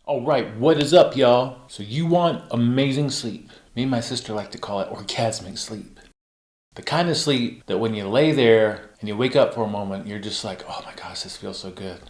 All right, what is up, y'all? So you want amazing sleep. Me and my sister like to call it orgasmic sleep. The kind of sleep that when you lay there and you wake up for a moment, you're just like, oh my gosh, this feels so good.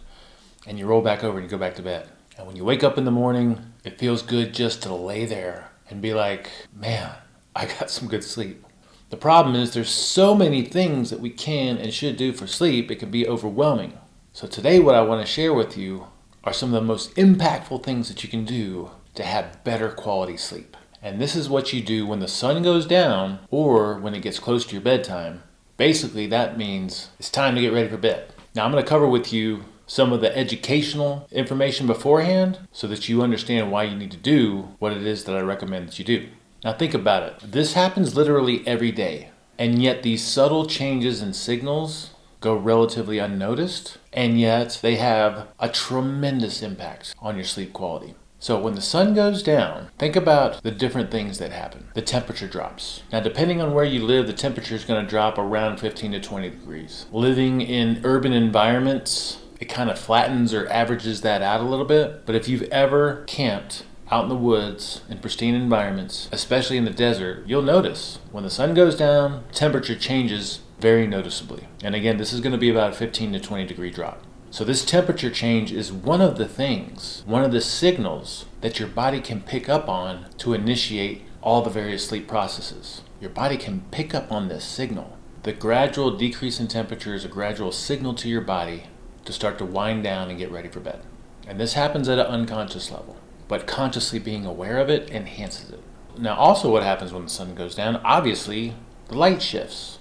And you roll back over and you go back to bed. And when you wake up in the morning, it feels good just to lay there and be like, man, I got some good sleep. The problem is there's so many things that we can and should do for sleep, it can be overwhelming. So today what I want to share with you are some of the most impactful things that you can do to have better quality sleep. And this is what you do when the sun goes down or when it gets close to your bedtime. Basically, that means it's time to get ready for bed. Now, I'm going to cover with you some of the educational information beforehand so that you understand why you need to do what it is that I recommend that you do. Now, think about it. This happens literally every day. And yet these subtle changes in signals go relatively unnoticed, and yet they have a tremendous impact on your sleep quality. So when the sun goes down, think about the different things that happen. The temperature drops. Now, depending on where you live, the temperature is going to drop around 15 to 20 degrees. Living in urban environments, it kind of flattens or averages that out a little bit. But if you've ever camped out in the woods in pristine environments, especially in the desert, you'll notice when the sun goes down, temperature changes very noticeably. And again, this is going to be about a 15 to 20 degree drop. So this temperature change is one of the things, one of the signals that your body can pick up on to initiate all the various sleep processes. Your body can pick up on this signal. The gradual decrease in temperature is a gradual signal to your body to start to wind down and get ready for bed. And this happens at an unconscious level, but consciously being aware of it enhances it. Now, also what happens when the sun goes down, obviously, the light shifts.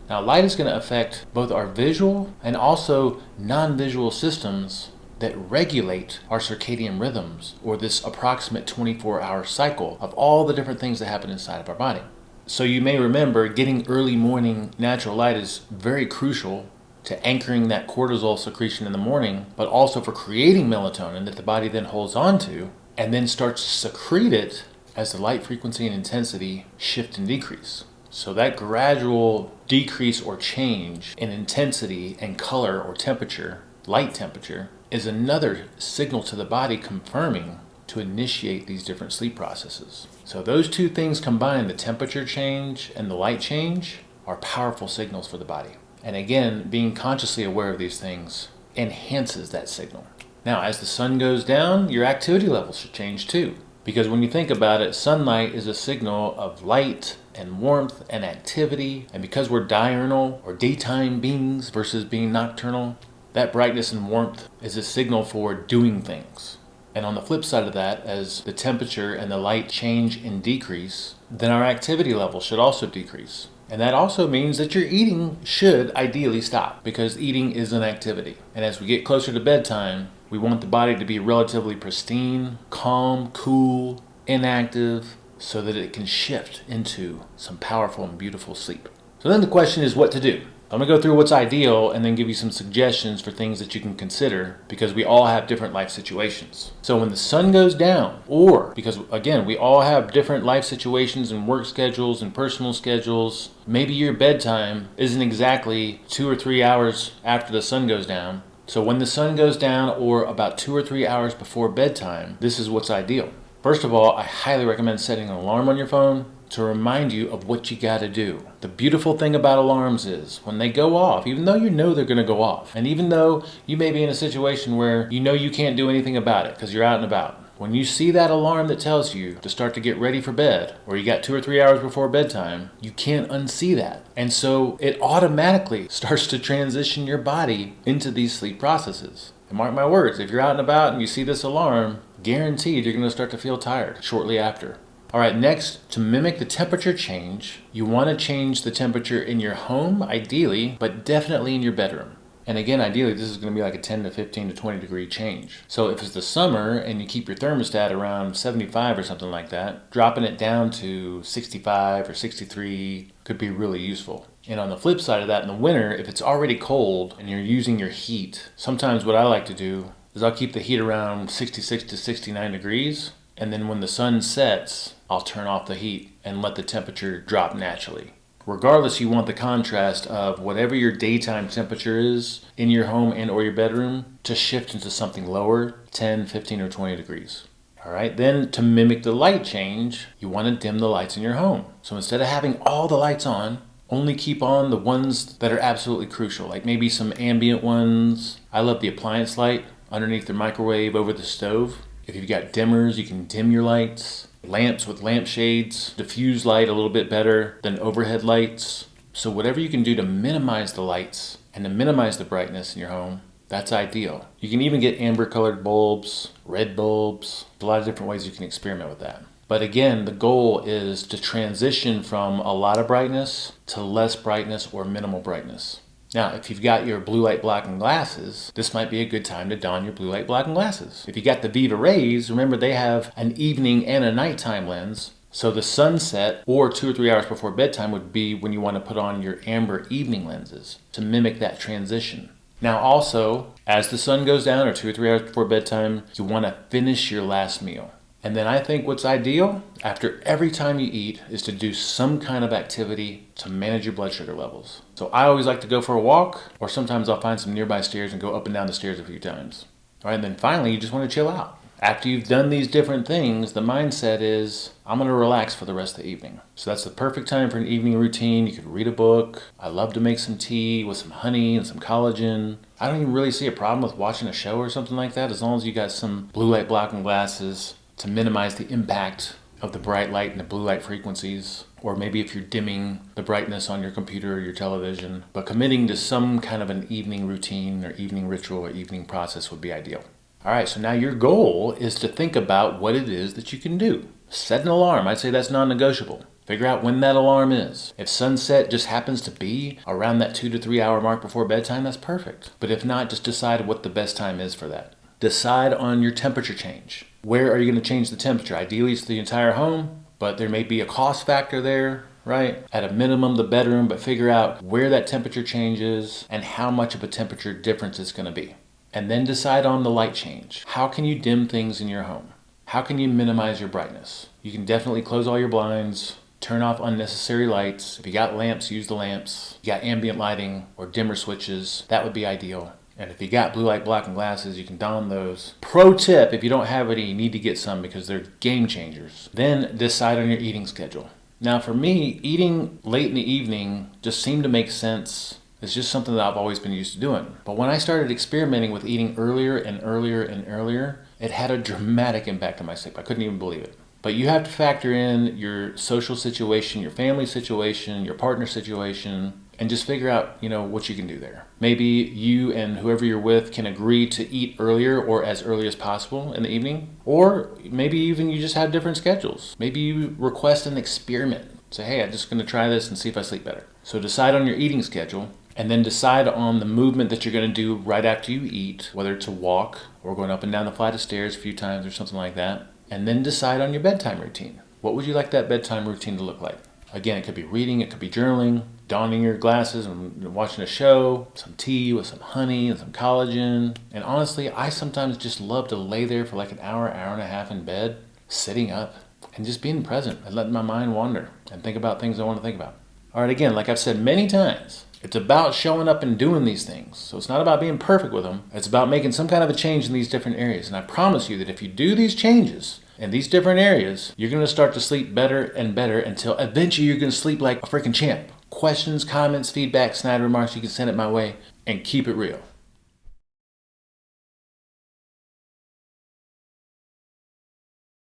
Now, light is going to affect both our visual and also non-visual systems that regulate our circadian rhythms, or this approximate 24-hour cycle of all the different things that happen inside of our body. So you may remember getting early morning natural light is very crucial to anchoring that cortisol secretion in the morning, but also for creating melatonin that the body then holds on to and then starts to secrete it as the light frequency and intensity shift and decrease. So that gradual decrease or change in intensity and color or temperature, light temperature, is another signal to the body confirming to initiate these different sleep processes. So those two things combined, the temperature change and the light change, are powerful signals for the body. And again, being consciously aware of these things enhances that signal. Now, as the sun goes down, your activity levels should change too. Because when you think about it, sunlight is a signal of light and warmth and activity. And because we're diurnal or daytime beings versus being nocturnal, that brightness and warmth is a signal for doing things. And on the flip side of that, as the temperature and the light change and decrease, then our activity level should also decrease. And that also means that your eating should ideally stop, because eating is an activity. And as we get closer to bedtime, we want the body to be relatively pristine, calm, cool, inactive, so that it can shift into some powerful and beautiful sleep. So then the question is what to do. I'm going to go through what's ideal and then give you some suggestions for things that you can consider, because we all have different life situations. So when the sun goes down, or because again, we all have different life situations and work schedules and personal schedules, maybe your bedtime isn't exactly 2 or 3 hours after the sun goes down. So when the sun goes down or about 2 or 3 hours before bedtime, this is what's ideal. First of all, I highly recommend setting an alarm on your phone to remind you of what you got to do. The beautiful thing about alarms is when they go off, even though you know they're going to go off, and even though you may be in a situation where you know you can't do anything about it because you're out and about, when you see that alarm that tells you to start to get ready for bed, or you got 2 or 3 hours before bedtime, you can't unsee that. And so it automatically starts to transition your body into these sleep processes. And mark my words, if you're out and about and you see this alarm, guaranteed you're going to start to feel tired shortly after. All right, next, to mimic the temperature change, you want to change the temperature in your home, ideally, but definitely in your bedroom. And again, ideally, this is going to be like a 10 to 15 to 20 degree change. So if it's the summer and you keep your thermostat around 75 or something like that, dropping it down to 65 or 63 could be really useful. And on the flip side of that, in the winter, if it's already cold and you're using your heat, sometimes what I like to do is I'll keep the heat around 66 to 69 degrees. And then when the sun sets, I'll turn off the heat and let the temperature drop naturally. Regardless, you want the contrast of whatever your daytime temperature is in your home and or your bedroom to shift into something lower, 10, 15, or 20 degrees. All right, then to mimic the light change, you want to dim the lights in your home. So instead of having all the lights on, only keep on the ones that are absolutely crucial, like maybe some ambient ones. I love the appliance light underneath the microwave over the stove. If you've got dimmers, you can dim your lights. Lamps with lampshades diffuse light a little bit better than overhead lights. So whatever you can do to minimize the lights and to minimize the brightness in your home, that's ideal. You can even get amber colored bulbs, red bulbs. There's a lot of different ways you can experiment with that. But again, the goal is to transition from a lot of brightness to less brightness or minimal brightness. Now, if you've got your blue light blocking glasses, this might be a good time to don your blue light blocking glasses. If you got the Viva Rays, remember they have an evening and a nighttime lens. So the sunset or 2 or 3 hours before bedtime would be when you want to put on your amber evening lenses to mimic that transition. Now also, as the sun goes down or 2 or 3 hours before bedtime, you want to finish your last meal. And then I think what's ideal after every time you eat is to do some kind of activity to manage your blood sugar levels. So I always like to go for a walk, or sometimes I'll find some nearby stairs and go up and down the stairs a few times. All right, and then finally you just want to chill out. After you've done these different things, the mindset is, I'm going to relax for the rest of the evening. So that's the perfect time for an evening routine. You could read a book. I love to make some tea with some honey and some collagen. I don't even really see a problem with watching a show or something like that, as long as you got some blue light blocking glasses to minimize the impact of the bright light and the blue light frequencies, or maybe if you're dimming the brightness on your computer or your television. But committing to some kind of an evening routine or evening ritual or evening process would be ideal. All right, so now your goal is to think about what it is that you can do. Set an alarm. I'd say that's non-negotiable. Figure out when that alarm is. If sunset just happens to be around that 2 to 3 hour mark before bedtime, that's perfect. But if not, just decide what the best time is for that. Decide on your temperature change. Where are you going to change the temperature? Ideally, it's the entire home, but there may be a cost factor there, right? At a minimum, the bedroom, but figure out where that temperature change is and how much of a temperature difference it's going to be. And then decide on the light change. How can you dim things in your home? How can you minimize your brightness? You can definitely close all your blinds, turn off unnecessary lights. If you got lamps, use the lamps. If you got ambient lighting or dimmer switches, that would be ideal. And if you got blue light blocking glasses, you can don those. Pro tip, if you don't have any, you need to get some because they're game changers. Then decide on your eating schedule. Now for me, eating late in the evening just seemed to make sense. It's just something that I've always been used to doing. But when I started experimenting with eating earlier and earlier and earlier, it had a dramatic impact on my sleep. I couldn't even believe it. But you have to factor in your social situation, your family situation, your partner situation, and just figure out, what you can do there. Maybe you and whoever you're with can agree to eat earlier or as early as possible in the evening. Or maybe even you just have different schedules. Maybe you request an experiment. Say, hey, I'm just going to try this and see if I sleep better. So decide on your eating schedule and then decide on the movement that you're going to do right after you eat, whether it's a walk or going up and down the flight of stairs a few times or something like that. And then decide on your bedtime routine. What would you like that bedtime routine to look like? Again, it could be reading, it could be journaling, donning your glasses and watching a show, some tea with some honey and some collagen. And honestly, I sometimes just love to lay there for like an hour and a half in bed, sitting up and just being present and letting my mind wander and think about things I want to think about. All right, again, like I've said many times, it's about showing up and doing these things. So it's not about being perfect with them. It's about making some kind of a change in these different areas. And I promise you that if you do these changes in these different areas, you're going to start to sleep better and better until eventually you're going to sleep like a freaking champ. Questions, comments, feedback, snide remarks, you can send it my way and keep it real.